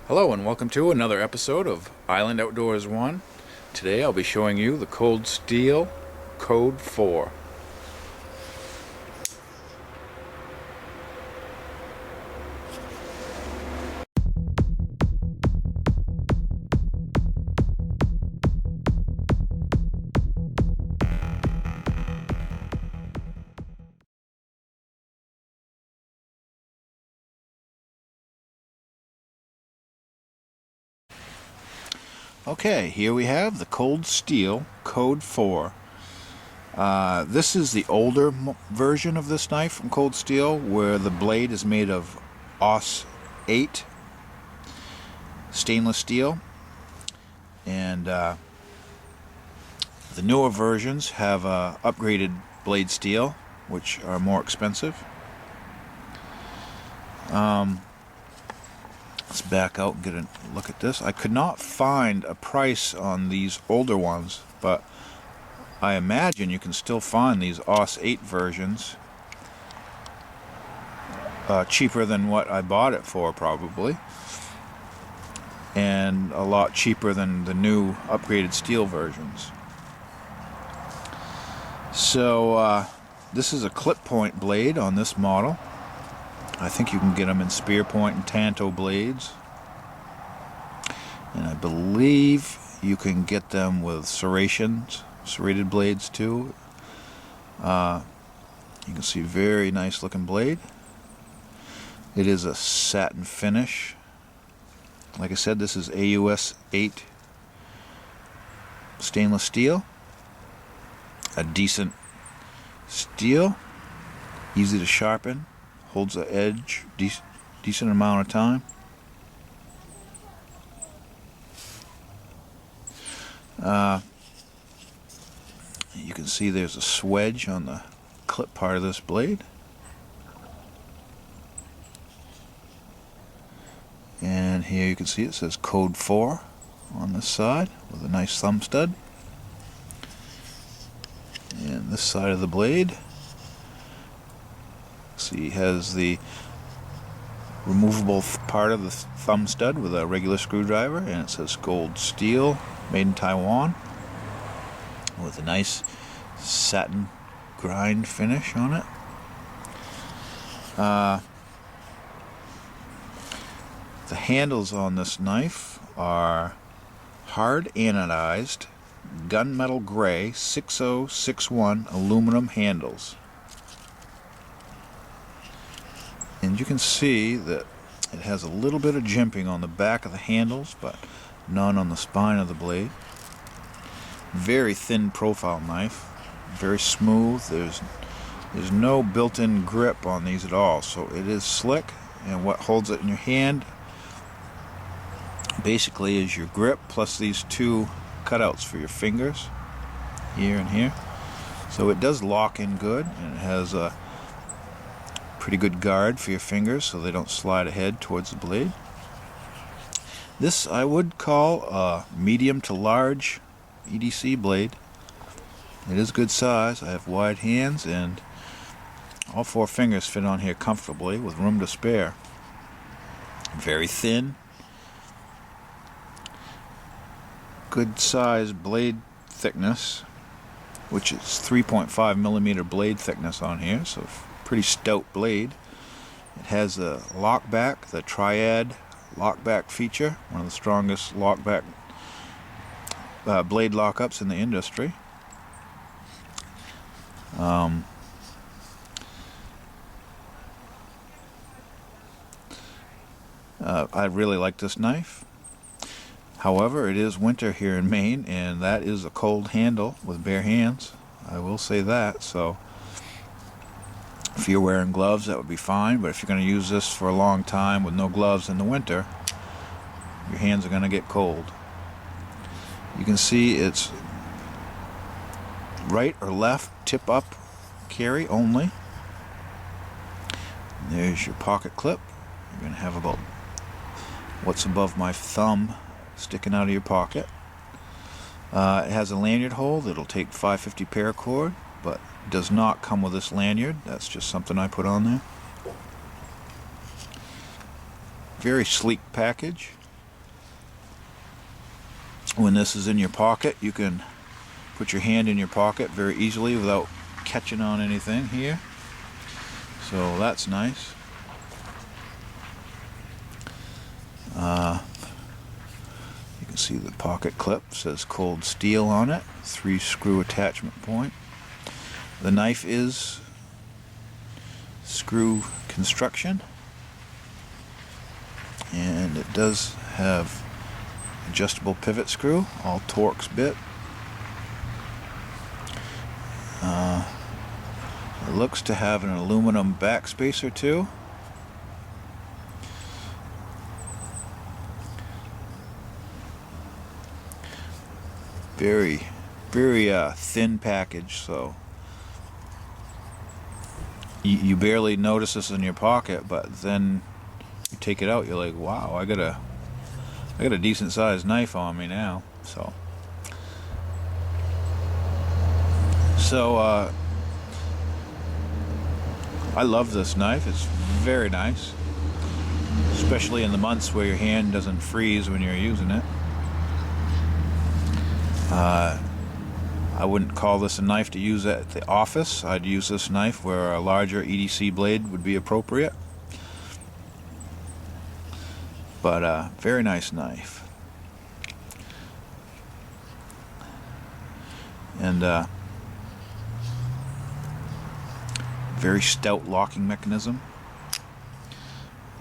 Hello and welcome to another episode of Island Outdoors 1. Today I'll be showing you the Cold Steel Code 4. Okay, here we have the Cold Steel Code 4. This is the older version of this knife from Cold Steel, where the blade is made of AUS-8 stainless steel, and the newer versions have upgraded blade steel, which are more expensive. Let's back out and get a look at this. I could not find a price on these older ones, but I imagine you can still find these AUS-8 versions cheaper than what I bought it for, probably, and a lot cheaper than the new upgraded steel versions. So this is a clip point blade on this model. I think you can get them in spear point and tanto blades, and I believe you can get them with serrated blades too. You can see very nice looking blade. It is a satin finish. Like I said, this is AUS-8 stainless steel. A decent steel, easy to sharpen. Holds the edge decent amount of time. You can see there's a swedge on the clip part of this blade, and here you can see it says Code 4 on this side with a nice thumb stud. And this side of the blade, see, has the removable part of the thumb stud with a regular screwdriver, and it says Cold Steel, made in Taiwan, with a nice satin grind finish on it. The handles on this knife are hard-anodized gunmetal gray 6061 aluminum handles. And you can see that it has a little bit of jimping on the back of the handles, but none on the spine of the blade. Very thin profile knife, very smooth. There's no built-in grip on these at all, so it is slick, and what holds it in your hand basically is your grip plus these two cutouts for your fingers, here and here. So it does lock in good, and it has a pretty good guard for your fingers so they don't slide ahead towards the blade. This I would call a medium to large EDC blade. It is good size. I have wide hands, and all four fingers fit on here comfortably with room to spare. Very thin, good size blade thickness, which is 3.5 millimeter blade thickness on here, so pretty stout blade. It has a lockback, the triad lockback feature, one of the strongest lockback blade lockups in the industry. I really like this knife. However, it is winter here in Maine, and that is a cold handle with bare hands. I will say that. So if you're wearing gloves, that would be fine, but if you're going to use this for a long time with no gloves in the winter, your hands are going to get cold. You can see it's right or left tip up carry only. There's your pocket clip. You're going to have about what's above my thumb sticking out of your pocket. It has a lanyard hole that'll take 550 paracord, but does not come with this lanyard. That's just something I put on there. Very sleek package. when this is in your pocket, you can put your hand in your pocket very easily without catching on anything here. So that's nice. You can see the pocket clip says cold steel on it, 3-screw attachment point. The knife is screw construction, and it does have adjustable pivot screw, all Torx bit. It looks to have an aluminum backspacer too. Very thin package, so you barely notice this in your pocket, but then you take it out, you're like, wow, I got a decent sized knife on me now. So I love this knife. It's very nice, especially in the months where your hand doesn't freeze when you're using it. I wouldn't call this a knife to use at the office. I'd use this knife where a larger EDC blade would be appropriate. But very nice knife. And very stout locking mechanism.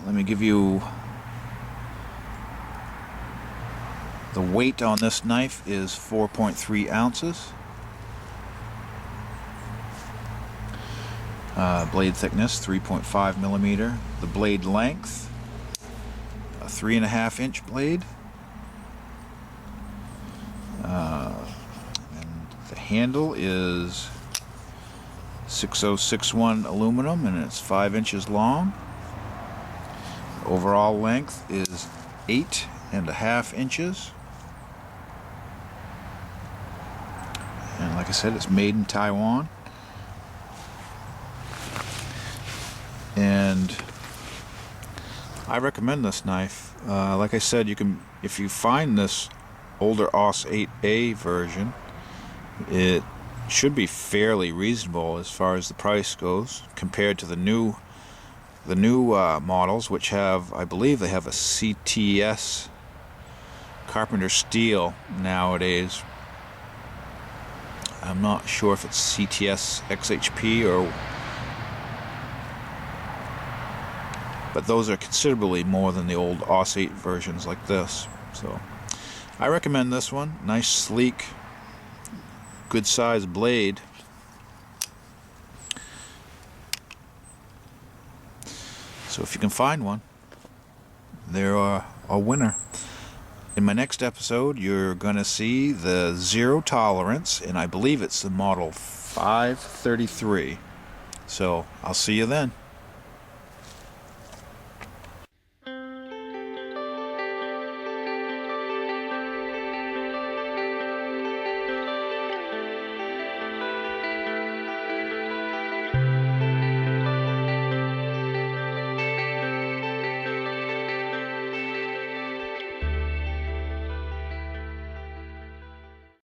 Let me give you the weight on this knife is 4.3 ounces. Blade thickness 3.5 millimeter. The blade length, a 3.5 inch blade. And the handle is 6061 aluminum, and it's 5 inches long. Overall length is 8.5 inches. And like I said, it's made in Taiwan. And I recommend this knife. Like I said, you can, if you find this older AUS-8A version, it should be fairly reasonable as far as the price goes compared to the new models, which have, I believe they have a CTS carpenter steel nowadays. I'm not sure if it's CTS-XHP or, but those are considerably more than the old AUS-8 versions like this. So I recommend this one. Nice, sleek, good sized blade. So if you can find one, they're a winner. In my next episode, you're going to see the zero tolerance, and I believe it's the model 533. So I'll see you then.